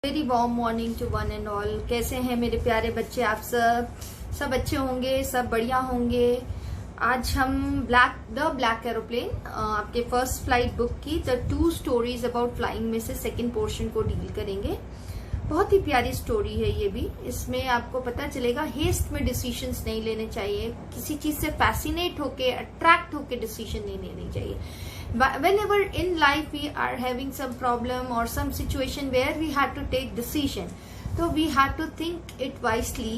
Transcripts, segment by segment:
Very warm morning to one and all. कैसे हैं मेरे प्यारे बच्चे? आप सब अच्छे होंगे, सब बढ़िया होंगे। आज हम द ब्लैक एरोप्लेन आपके फर्स्ट फ्लाइट बुक की द 2 स्टोरीज अबाउट फ्लाइंग में से सेकंड पोर्शन को डील करेंगे। बहुत ही प्यारी स्टोरी है ये भी। इसमें आपको पता चलेगा हेस्ट में डिसीजंस नहीं लेने चाहिए, किसी चीज से फैसिनेट होके अट्रैक्ट होके डिसीजन नहीं लेने चाहिए। Whenever in life we are having some problem or some situation where we have to take decision, so we have to think it wisely.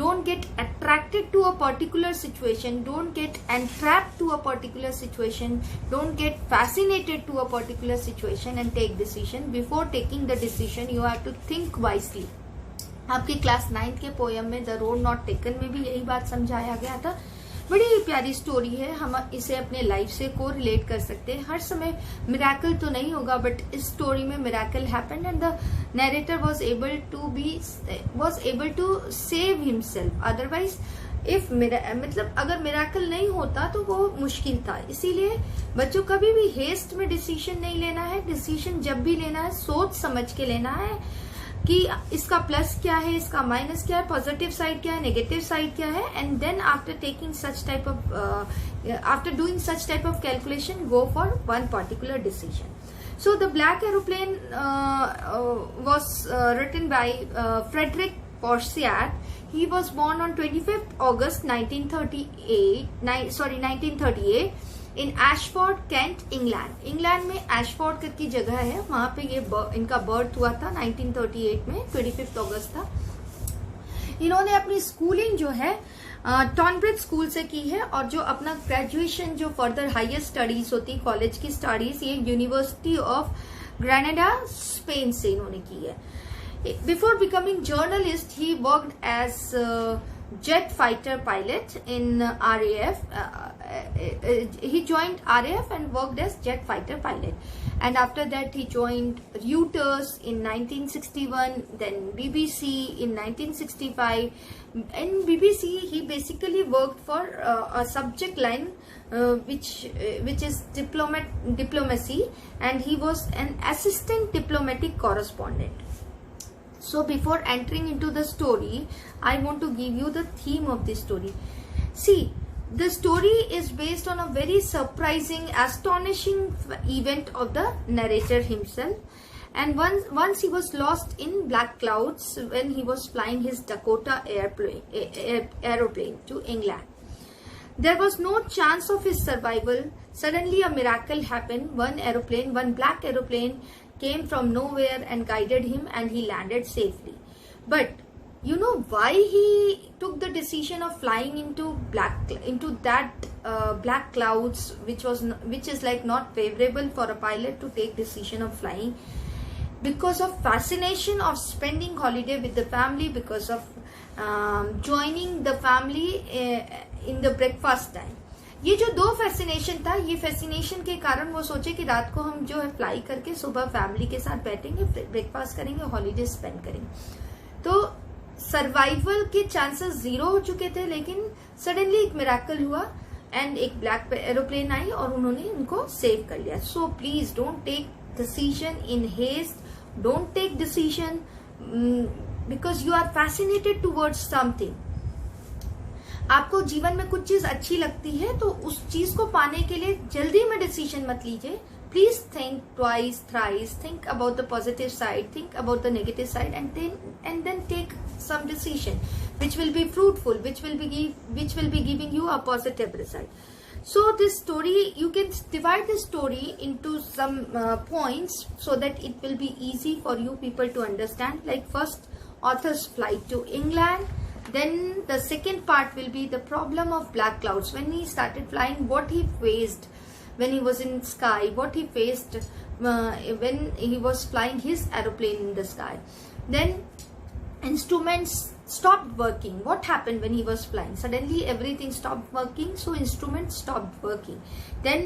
Don't get attracted to a particular situation, don't get entrapped to a particular situation, don't get fascinated to a particular situation and take decision. Before taking the decision you have to think wisely. आपकी class 9th के poem में the road not taken में भी यही बात समझाया गया था। बड़ी प्यारी स्टोरी है, हम इसे अपने लाइफ से को रिलेट कर सकते हैं। हर समय मिरेकल तो नहीं होगा, बट इस स्टोरी में miracle happened and the narrator was able to save himself. Otherwise मतलब अगर मिरेकल नहीं होता तो वो मुश्किल था। इसीलिए बच्चों कभी भी हेस्ट में डिसीजन नहीं लेना है। डिसीजन जब भी लेना है सोच समझ के लेना है कि इसका प्लस क्या है, इसका माइनस क्या है, पॉजिटिव साइड क्या है, नेगेटिव साइड क्या है, and then after taking such type of after doing such type of calculation go for one particular decision. So the Black Aeroplane was written by Frederick Forsyth. He was born on 25th August 1938 in Ashford, Kent, England. England में Ashford करके जगह है, वहां पे ये इनका birth हुआ था 1938 में, 25th अगस्त था. इन्होंने अपनी स्कूलिंग जो है टॉनब्रिज स्कूल से की है, और जो अपना ग्रेजुएशन जो फर्दर हायर स्टडीज होती कॉलेज की स्टडीज ये यूनिवर्सिटी ऑफ ग्रेनाडा स्पेन से इन्होंने की है. Before becoming journalist he worked as jet fighter pilot in RAF. He joined RAF and worked as jet fighter pilot, and after that he joined Reuters in 1961, then BBC in 1965. In BBC he basically worked for a subject line which is diplomacy, and he was an assistant diplomatic correspondent. So before entering into the story, I want to give you the theme of the story. See, the story is based on a very surprising, astonishing event of the narrator himself. And once he was lost in black clouds when he was flying his Dakota aeroplane to England. There was no chance of his survival. Suddenly a miracle happened. One black aeroplane came from nowhere and guided him, and he landed safely. But you know why he took the decision of flying into that black clouds, which is like not favorable for a pilot to take decision of flying? Because of fascination of spending holiday with the family, because of joining the family in the breakfast time. ये जो 2 fascination था, ये fascination के कारण वो सोचे कि रात को हम जो है फ्लाई करके सुबह फैमिली के साथ बैठेंगे, ब्रेकफास्ट करेंगे, हॉलीडे स्पेंड करेंगे. तो सर्वाइवल के चांसेस 0 हो चुके थे, लेकिन सडनली एक मिरेकल हुआ एंड एक ब्लैक एरोप्लेन आई और उन्होंने उनको सेव कर लिया. So please don't take decision in haste, don't take decision because you are fascinated towards something. आपको जीवन में कुछ चीज अच्छी लगती है तो उस चीज को पाने के लिए जल्दी में डिसीजन मत लीजिए. Please think twice thrice, think about the positive side, think about the negative side, and then take some decision which will be fruitful, which will be giving you a positive result. So this story, you can divide this story into some points so that it will be easy for you people to understand. Like first, author's flight to England. Then the second part will be the problem of black clouds. When he started flying, what he faced when he was in sky, what he faced when he was flying his aeroplane in the sky. Then instruments stopped working. What happened when he was flying? Suddenly everything stopped working, so instruments stopped working. Then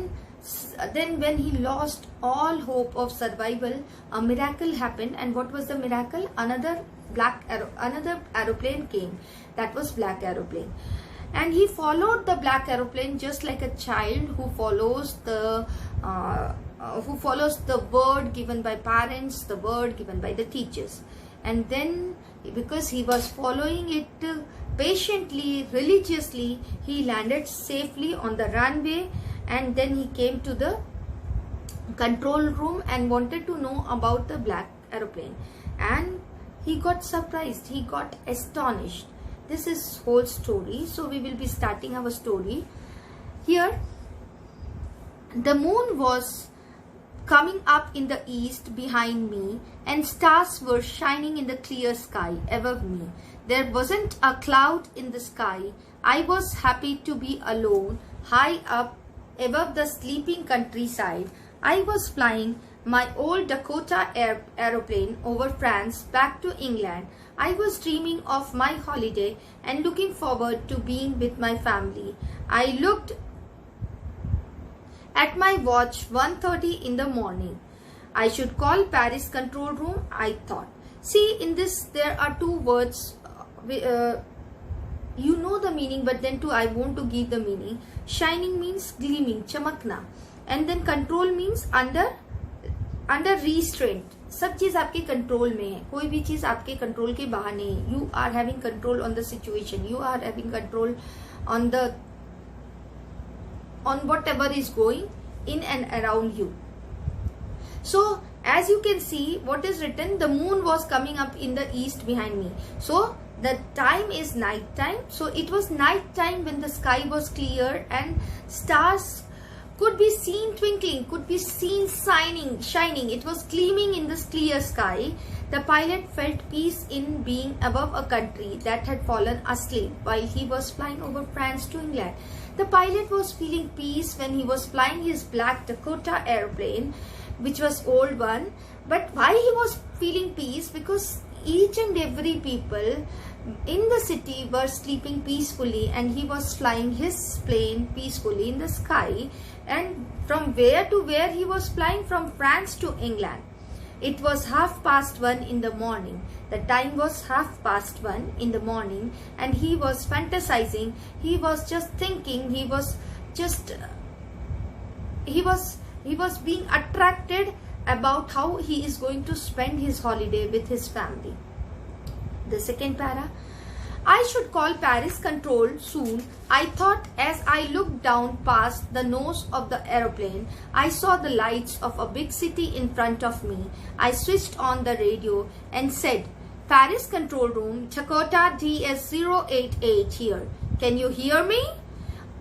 when he lost all hope of survival, a miracle happened. And what was the miracle? Another aeroplane came. That was black aeroplane, and he followed the black aeroplane just like a child who follows the who follows the word given by parents, the word given by the teachers. And then because he was following it patiently, religiously, he landed safely on the runway, and then he came to the control room and wanted to know about the black aeroplane, and he got surprised, he got astonished. This is whole story. So we will be starting our story here. The moon was coming up in the east behind me, and stars were shining in the clear sky above me. There wasn't a cloud in the sky. I was happy to be alone, high up above the sleeping countryside. I was flying my old Dakota aeroplane over France back to England. I was dreaming of my holiday and looking forward to being with my family. I looked at my watch, 1:30 in the morning. I should call Paris control room, I thought. See, in this there are two words, you know the meaning, but then too I want to give the meaning. Shining means gleaming, chamakna, and then control means under restraint. सब चीज आपके control में है, कोई भी चीज आपके control के बाहर नहीं है. You are having control on the situation, you are having control on whatever is going in and around you. So as you can see, what is written, the moon was coming up in the east behind me. So the time is night time. So it was night time when the sky was clear and stars could be seen twinkling, could be seen shining. It was gleaming in this clear sky. The pilot felt peace in being above a country that had fallen asleep while he was flying over France to England. The pilot was feeling peace when he was flying his black Dakota airplane, which was old one. But why he was feeling peace? Because each and every people in the city were sleeping peacefully, and he was flying his plane peacefully in the sky. And from where to where he was flying? From France to England. It was 1:30 in the morning. The time was 1:30 in the morning, and he was fantasizing. He was just thinking. He was being attracted about how he is going to spend his holiday with his family. The second para. I should call Paris control soon, I thought as I looked down past the nose of the aeroplane. I saw the lights of a big city in front of me. I switched on the radio and said, Paris control room, Dakota DS088 here. Can you hear me?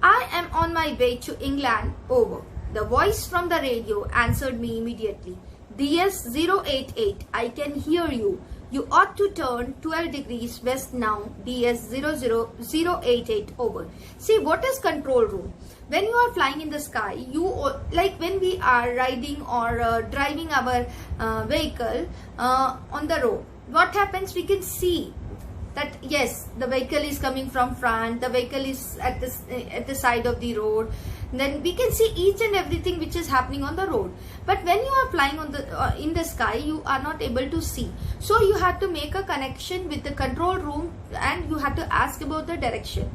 I am on my way to England, over. The voice from the radio answered me immediately. DS088, I can hear you. You ought to turn 12 degrees west now, DS00088, over. See, what is control room? When you are flying in the sky, like when we are riding or driving our vehicle on the road, what happens? We can see that yes, the vehicle is coming from front, the vehicle is at the side of the road. Then we can see each and everything which is happening on the road. But when you are flying on the in the sky, you are not able to see. So you have to make a connection with the control room, and you have to ask about the direction.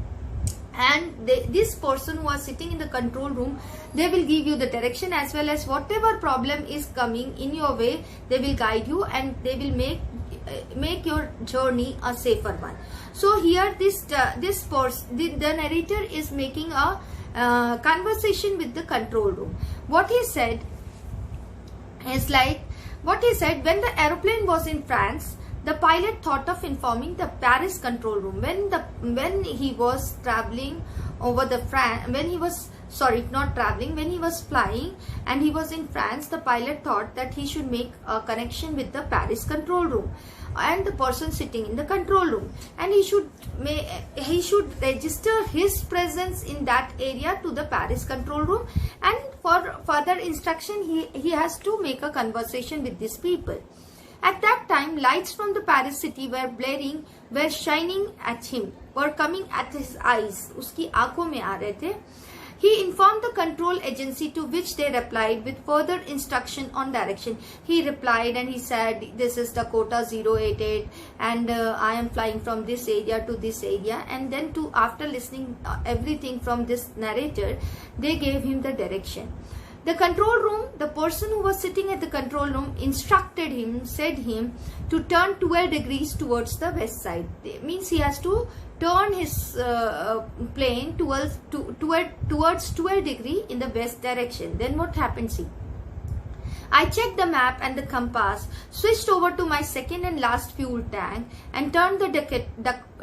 And this person who are sitting in the control room, they will give you the direction, as well as whatever problem is coming in your way, they will guide you, and they will make your journey a safer one. So here the narrator is making a conversation with the control room. What he said is like, when the aeroplane was in France, the pilot thought of informing the Paris control room. When he was traveling over when he was flying and he was in France, the pilot thought that he should make a connection with the Paris control room and the person sitting in the control room, and he should register his presence in that area to the Paris control room, and for further instruction he has to make a conversation with these people. At that time, lights from the Paris city were shining at him, were coming at his eyes. उसकी आंखों में आ रहे थे. He informed the control agency, to which they replied with further instruction on direction. He replied and he said, this is Dakota 088 and I am flying from this area to this area. And then after listening everything from this narrator, they gave him the direction. The control room, the person who was sitting at the control room instructed him, said him to turn 12 degrees towards the west side. It means he has to turn his plane towards 12 degree in the west direction. Then what happened? See, I checked the map and the compass, switched over to my second and last fuel tank, and turned the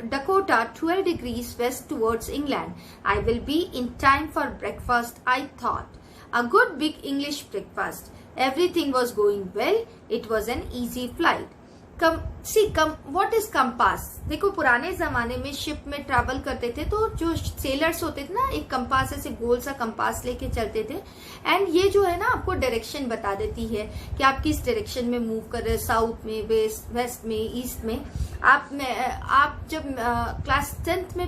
Dakota 12 degrees west towards England. I will be in time for breakfast, I thought. A good big English breakfast. Everything was going well. It was an easy flight. What is compass? देखो पुराने जमाने में ship में travel करते थे तो जो sellers होते थे ना, एक कंपास ऐसे गोल सा कंपास लेके चलते थे, एंड ये जो है ना आपको डायरेक्शन बता देती है कि आप किस डायरेक्शन में मूव कर रहे हैं, साउथ में, वेस्ट में, ईस्ट में. आप जब क्लास 10th में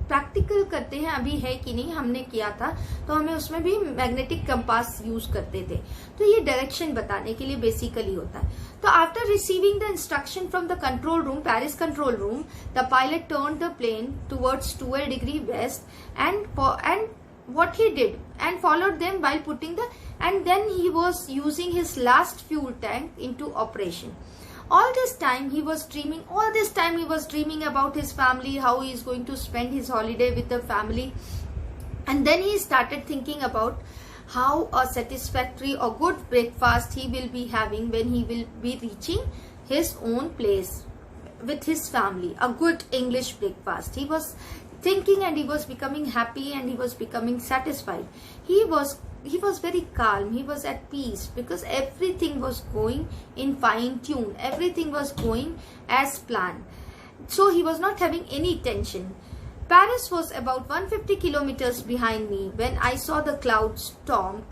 प्रैक्टिकल करते हैं, अभी है कि नहीं, हमने किया था, तो हमें उसमें भी मैग्नेटिक कंपास यूज करते थे. तो ये डायरेक्शन बताने के लिए बेसिकली होता है. तो after receiving the instruction from the control room, Paris control room, the pilot turn the plane towards 12 degree west and what he did and followed them while putting and then he was using his last fuel tank into operation. All this time he was dreaming about his family, how he is going to spend his holiday with the family. And then he started thinking about how a satisfactory or good breakfast he will be having when he will be reaching his own place with his family. A good English breakfast. He was thinking and he was becoming happy and he was becoming satisfied. He was very calm. He was at peace because everything was going in fine tune. Everything was going as planned. So he was not having any tension. Paris was about 150 kilometers behind me when I saw the storm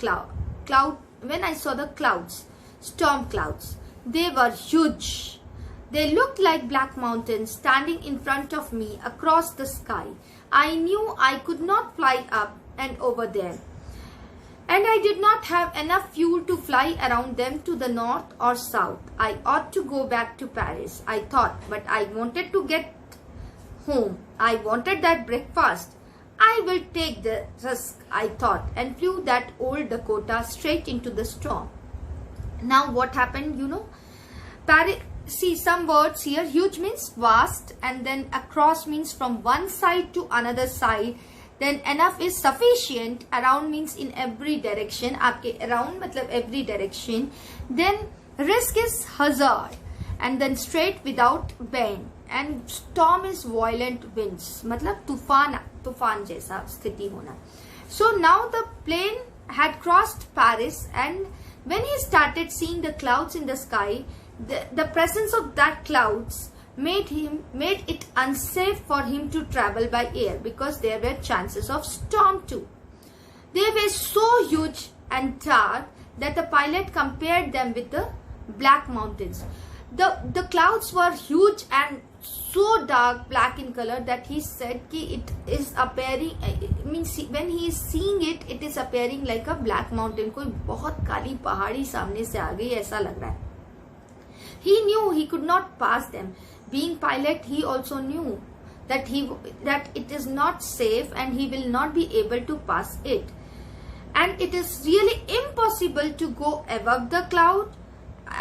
clouds. They were huge. They looked like black mountains standing in front of me across the sky. I knew I could not fly up and over them. And I did not have enough fuel to fly around them to the north or south. I ought to go back to Paris, I thought, but I wanted to get home. I wanted that breakfast. I will take the risk, I thought, and flew that old Dakota straight into the storm. Now what happened, you know? Paris, see some words here. Huge means vast, and then across means from one side to another side. Then enough is sufficient. Around means in every direction. आपके around मतलब every direction. Then risk is hazard, and then straight without bend. And storm is violent winds. मतलब तूफान जैसा स्थिति होना. So now the plane had crossed Paris, and when he started seeing the clouds in the sky, the presence of that clouds made it unsafe for him to travel by air because there were chances of storm too. They were so huge and dark that the pilot compared them with the black mountains. The clouds were huge and so dark, black in color, that he said कि it is appearing, means when he is seeing it, it is appearing like a black mountain. कोई बहुत काली पहाड़ी सामने से आ गई ऐसा लग रहा है. He knew he could not pass them. Being pilot, he also knew that it is not safe and he will not be able to pass it. And it is really impossible to go above the cloud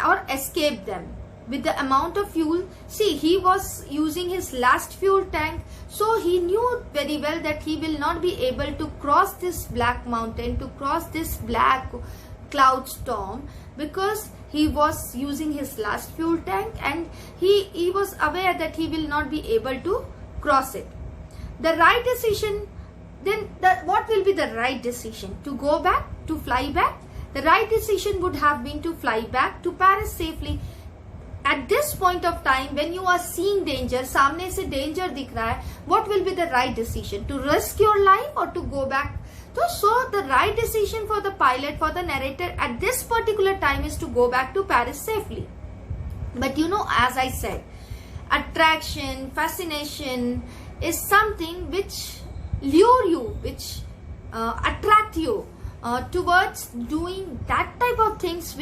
or escape them. With the amount of fuel, see, he was using his last fuel tank, so he knew very well that he will not be able to cross this black mountain, to cross this black cloud storm, because he was using his last fuel tank and he was aware that he will not be able to cross it. The right decision, then what will be the right decision? To go back, to fly back? The right decision would have been to fly back to Paris safely. At this point of time, when you are seeing danger, सामने से danger दिख रहा है, what will be the right decision? To risk your life or to go back? So the right decision for the pilot, for the narrator at this particular time is to go back to Paris safely. But you know, as I said, attraction, fascination is something which lure you, which attract you towards doing that type of things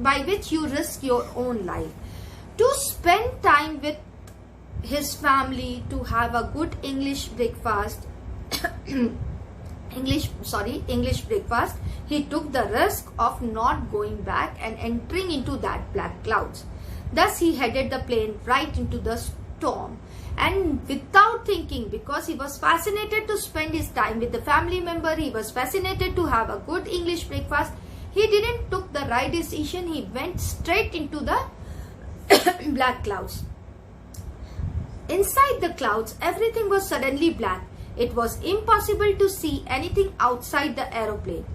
by which you risk your own life. To spend time with his family, to have a good English breakfast, English breakfast, he took the risk of not going back and entering into that black clouds. Thus he headed the plane right into the storm, and without thinking, because he was fascinated to spend his time with the family member, he was fascinated to have a good English breakfast, he didn't took the right decision. He went straight into the black clouds. Inside the clouds, everything was suddenly black. It was impossible to see anything outside the aeroplane.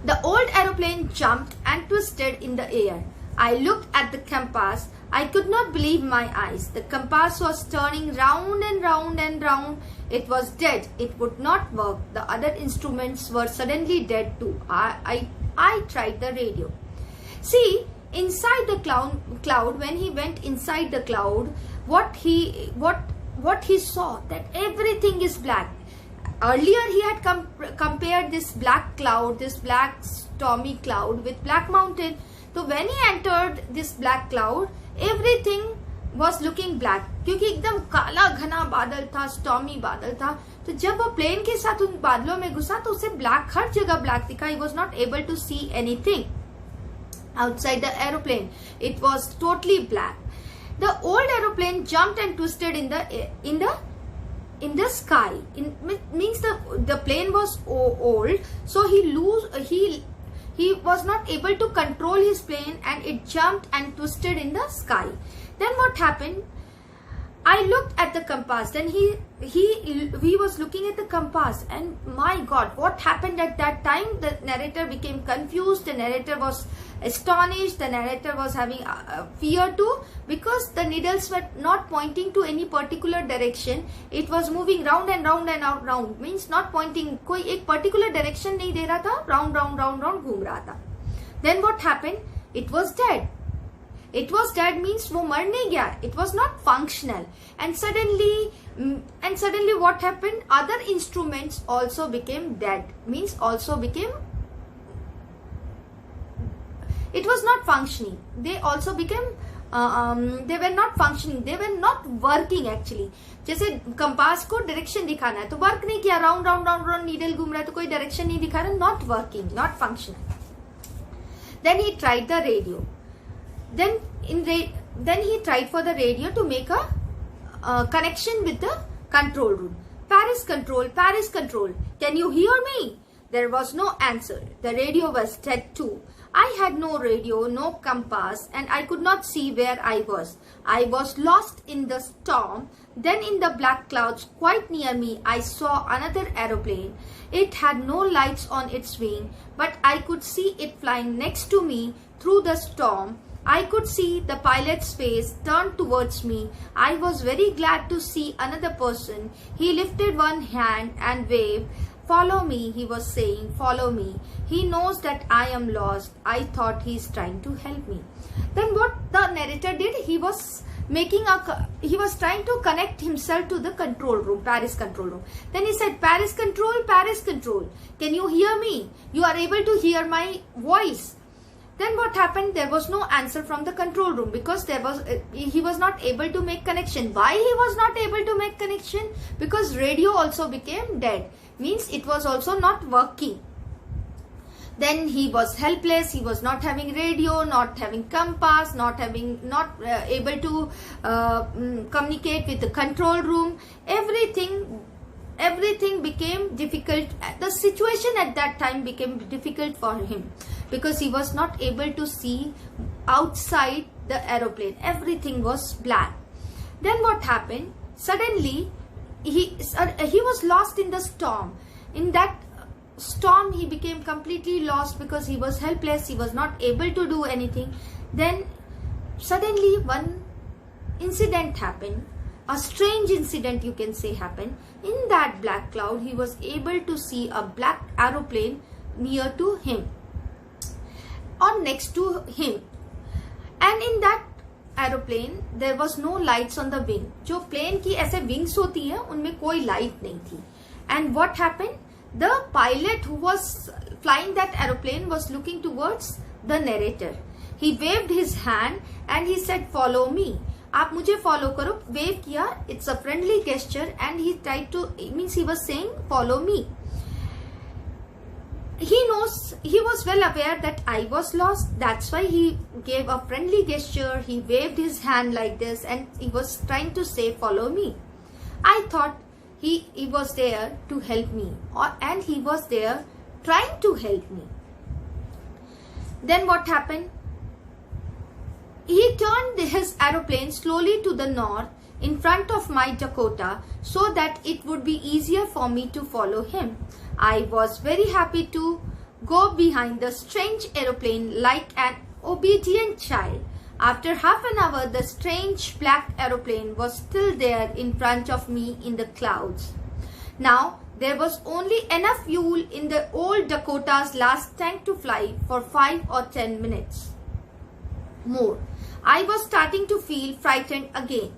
The old aeroplane jumped and twisted in the air. I looked at the compass. I could not believe my eyes. The compass was turning round and round and round. It was dead. It would not work. The other instruments were suddenly dead too. I tried the radio. See, inside the cloud, when he went inside the cloud, what he saw, that everything is black. Earlier he had compared this black cloud, this black stormy cloud with black mountain. So when he entered this black cloud, everything was looking black, क्योंकि एकदम काला घना बादल था, stormy बादल था. तो जब वो प्लेन के साथ उन बादलों में घुसा तो उसे ब्लैक, हर जगह ब्लैक दिखा. He was not able to see anything outside the aeroplane. It was totally black. The old aeroplane jumped and twisted in the sky. Means the plane was old, so he was not able to control his plane, and it jumped and twisted in the sky. Then what happened? I looked at the compass. Then he was looking at the compass, and my God, what happened at that time? The narrator became confused. The narrator was astonished. The narrator was having fear too, because the needles were not pointing to any particular direction. It was moving round and round and round. Means not pointing, कोई एक particular direction नहीं दे रहा था. Round घूम रहा था. Then what happened? It was dead. It was dead means वो मर नहीं गया. It was not functional. And suddenly what happened? Other instruments also became dead. Means also became, it was not functioning. They also became, they were not functioning. They were not working actually. जैसे compass को direction दिखाना है तो work नहीं किया. Round needle घूम रहा है तो कोई डायरेक्शन नहीं दिखा रहा. Not working, not functional. Then he tried the radio. Then he tried for the radio to make a connection with the control room. Paris control. Can you hear me? There was no answer. The radio was dead too. I had no radio, no compass, and I could not see where I was. I was lost in the storm. Then in the black clouds quite near me, I saw another aeroplane. It had no lights on its wing, but I could see it flying next to me through the storm. I could see the pilot's face turned towards me. I was very glad to see another person. He lifted one hand and waved. Follow me, he was saying, follow me. He knows that I am lost. I thought he's trying to help me. Then what the narrator did, he was trying to connect himself to the control room, Paris control room. Then he said, Paris control. Can you hear me? You are able to hear my voice. Then what happened? There was no answer from the control room, because he was not able to make connection. Why he was not able to make connection? Because radio also became dead. Means it was also not working. Then he was helpless. He was not having radio, not having compass, not able to communicate with the control room. Everything became difficult. The situation at that time became difficult for him, because he was not able to see outside the aeroplane. Everything was black. Then what happened? Suddenly, he was lost in the storm. In that storm, he became completely lost because he was helpless. He was not able to do anything. Then suddenly one incident happened. A strange incident, you can say, happened. In that black cloud, he was able to see a black aeroplane near to him or next to him. And in that aeroplane, there was no lights on the wing. जो plane की ऐसे wings होती है, उनमें कोई light नहीं थी. And what happened? The pilot who was flying that aeroplane was looking towards the narrator. He waved his hand and he said, "Follow me." आप मुझे follow करो. Wave किया. It's a friendly gesture, and he tried to, it means he was saying, "Follow me." he was well aware that I was lost. That's why he gave a friendly gesture. He waved his hand like this and he was trying to say, follow me. I thought he was there to help me, and he was there trying to help me. Then what happened? He turned his aeroplane slowly to the north in front of my Dakota so that it would be easier for me to follow him. I was very happy to go behind the strange aeroplane like an obedient child. After half an hour, the strange black aeroplane was still there in front of me in the clouds. Now, there was only enough fuel in the old Dakota's last tank to fly for 5 or 10 minutes more. I was starting to feel frightened again.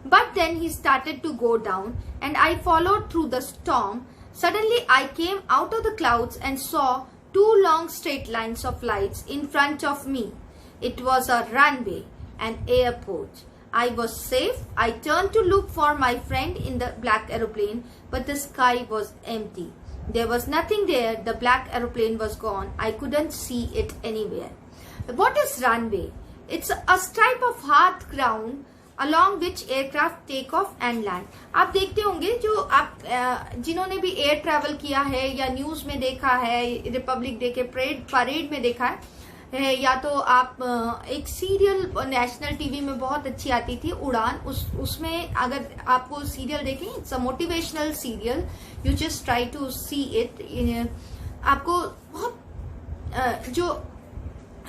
But then he started to go down and I followed through the storm. Suddenly I came out of the clouds and saw 2 long straight lines of lights in front of me. It was a runway, an airport. I was safe. I turned to look for my friend in the black aeroplane, but the sky was empty. There was nothing there. The black aeroplane was gone. I couldn't see it anywhere. What is runway? It's a stripe of hard ground along which aircraft take off and land. आप देखते होंगे जो आप जिन्होंने भी air travel किया है या न्यूज में देखा है, रिपब्लिक डे के परेड में देखा है, या तो आप एक सीरियल नेशनल टीवी में बहुत अच्छी आती थी उड़ान, उसमें अगर आपको सीरियल देखें, it's a motivational serial, you just try to see it. आपको बहुत जो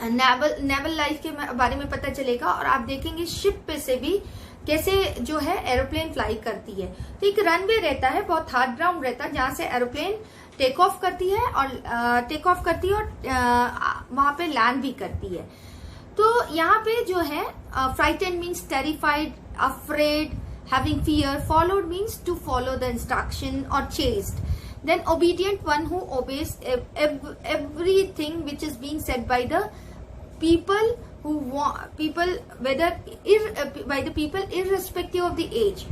नेवल लाइफ के बारे में पता चलेगा और आप देखेंगे शिप पे से भी कैसे जो है एरोप्लेन फ्लाई करती है. तो एक रनवे रहता है, बहुत हार्ड ग्राउंड रहता है जहां से एरोप्लेन टेक ऑफ करती है और वहां पे लैंड भी करती है. तो यहाँ पे जो है frightened means terrified, afraid, having fear, followed means to follow the instruction और chased. Then obedient, one who obeys everything which is being said by the people irrespective of the age.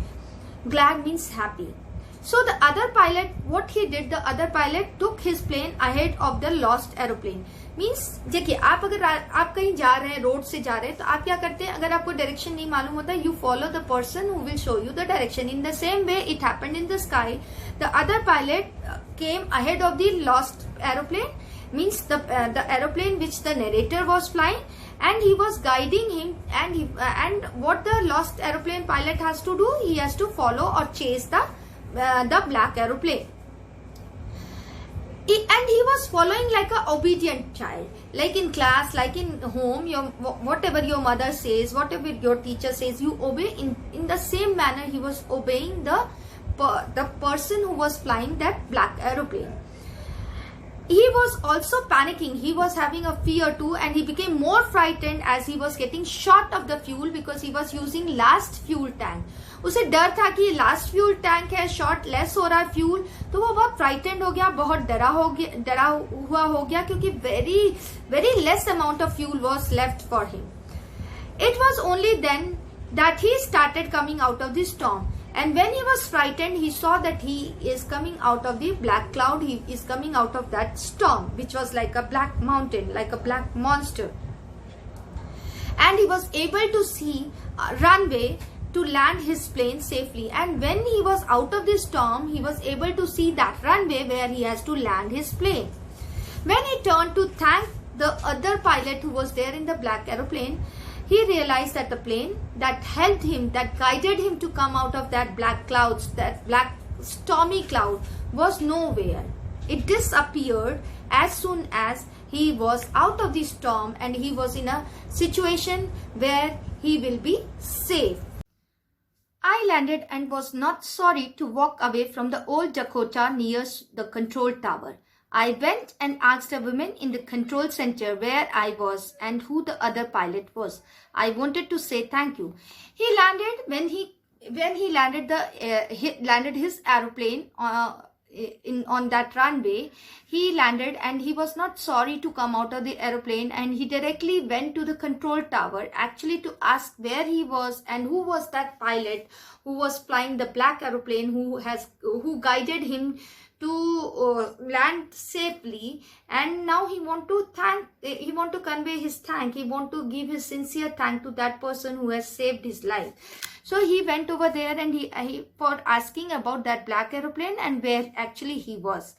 Glad means happy. So the other pilot, what he did, the other pilot took his plane ahead of the lost aeroplane. Means देखिए, आप अगर आप कहीं जा रहे हैं, road से जा रहे हैं, तो आप क्या करते हैं, अगर आपको डायरेक्शन नहीं मालूम होता, you follow the person who will show you the direction. In the same way it happened in the sky. The other pilot came ahead of the lost aeroplane, means the aeroplane which the narrator was flying, and he was guiding him, and what the lost aeroplane pilot has to do, he has to follow or chase the black aeroplane. And he was following like a obedient child, like in class, like in home, whatever your mother says, whatever your teacher says, you obey. In the same manner, he was obeying the person who was flying that black aeroplane. He was also panicking. He was having a fear too, and he became more frightened as he was getting short of the fuel because he was using last fuel tank. उसे डर था कि last fuel tank है, short less हो रहा है fuel, तो वो बहुत फ्राइटेंड हो गया, बहुत डरा हुआ हो गया क्योंकि very less amount of fuel was left for him. It was only then that he started coming out of the storm. And when he was frightened, he saw that he is coming out of the black cloud. He is coming out of that storm, which was like a black mountain, like a black monster. And he was able to see a runway to land his plane safely. And when he was out of the storm, he was able to see that runway where he has to land his plane. When he turned to thank the other pilot who was there in the black aeroplane, he realized that the plane that helped him, that guided him to come out of that black clouds, that black stormy cloud, was nowhere. It disappeared as soon as he was out of the storm and he was in a situation where he will be safe. I landed and was not sorry to walk away from the old Dakota near the control tower. I went and asked a woman in the control center where I was and who the other pilot was. I wanted to say thank you. He landed when he landed his aeroplane on that runway. He landed and he was not sorry to come out of the aeroplane, and he directly went to the control tower actually to ask where he was and who was that pilot who was flying the black aeroplane, who guided him to land safely, and now he want to convey his thank. He want to give his sincere thank to that person who has saved his life. So he went over there, and he for asking about that black aeroplane and where actually he was.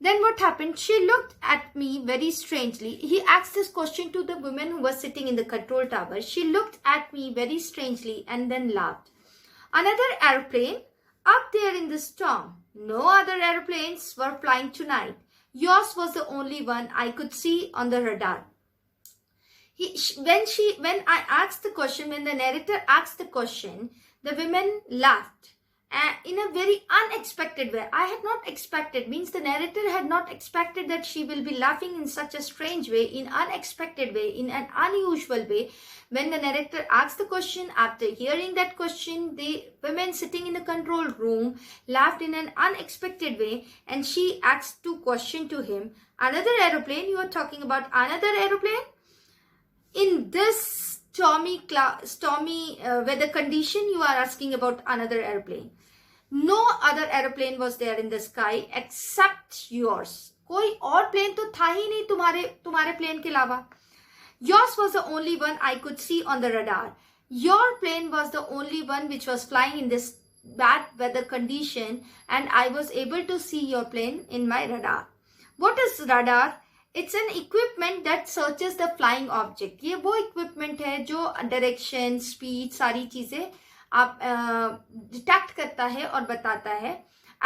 Then what happened? She looked at me very strangely. He asked this question to the woman who was sitting in the control tower. She looked at me very strangely and then laughed. Another aeroplane? Up there in the storm. No other aeroplanes were flying tonight. Yours was the only one I could see on the radar. When I asked the question, when the narrator asked the question, the women laughed in a very unexpected way. I had not expected, means the narrator had not expected that she will be laughing in such a strange way, in unexpected way, in an unusual way. When the narrator asked the question, after hearing that question, the women sitting in the control room laughed in an unexpected way, and she asked two questions to him. Another aeroplane? You are talking about another aeroplane? In this stormy weather condition, you are asking about another airplane. No other airplane was there in the sky except yours. कोई और plane तो था ही नहीं तुम्हारे plane के अलावा. Yours was the only one I could see on the radar. Your plane was the only one which was flying in this bad weather condition, and I was able to see your plane in my radar. What is radar? It's an equipment that searches the flying object. ये वो equipment है जो direction, speed, सारी चीजें आप detect करता है और बताता है.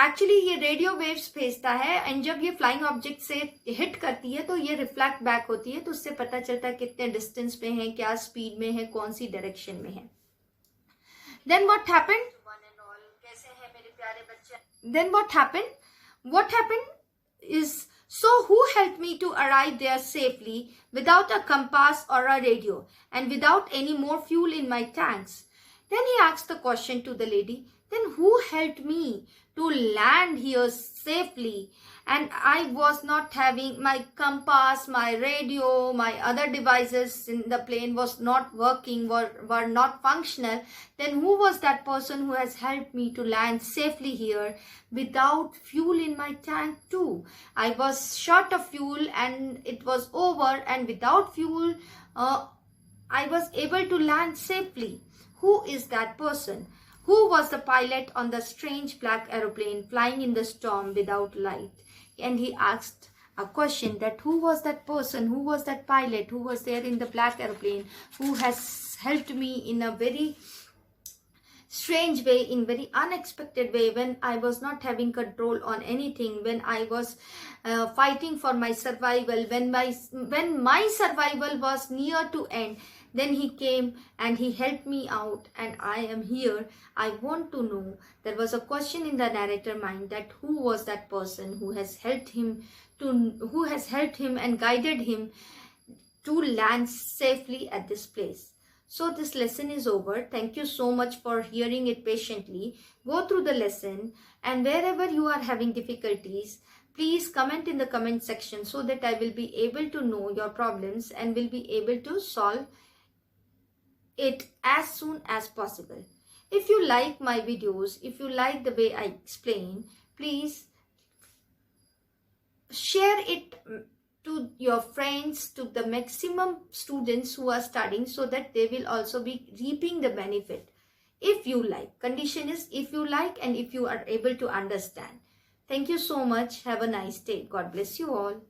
एक्चुअली ये रेडियो वेव्स भेजता है, एंड जब ये फ्लाइंग ऑब्जेक्ट से हिट करती है तो ये रिफ्लेक्ट बैक होती है, तो उससे पता चलता है कितने डिस्टेंस पे है, क्या स्पीड में है, कौन सी डायरेक्शन में है. Then what happened? कैसे है मेरे प्यारे बच्चे? Then what happened is, so who helped me to arrive there safely without a compass or a radio and without any more fuel in my tanks? Then he asked the question to the lady, then who helped me to land here safely? And I was not having my compass, my radio, my other devices in the plane was not working, were not functional. Then who was that person who has helped me to land safely here without fuel in my tank too? I was short of fuel and it was over, and without fuel, I was able to land safely. Who is that person? Who was the pilot on the strange black aeroplane flying in the storm without light? And he asked a question that who was that person, who was that pilot, who was there in the black aeroplane, who has helped me in a very strange way, in very unexpected way, when I was not having control on anything, when I was fighting for my survival, when my survival was near to end. Then he came and he helped me out, and I am here. I want to know. There was a question in the narrator mind that who was that person who has helped him and guided him to land safely at this place. So this lesson is over. Thank you so much for hearing it patiently. Go through the lesson, and wherever you are having difficulties, please comment in the comment section so that I will be able to know your problems and will be able to solve it as soon as possible. If you like my videos, if you like the way I explain, please share it to your friends, to the maximum students who are studying, so that they will also be reaping the benefit. If you like. Condition is if you like and if you are able to understand. Thank you so much. Have a nice day. God bless you all.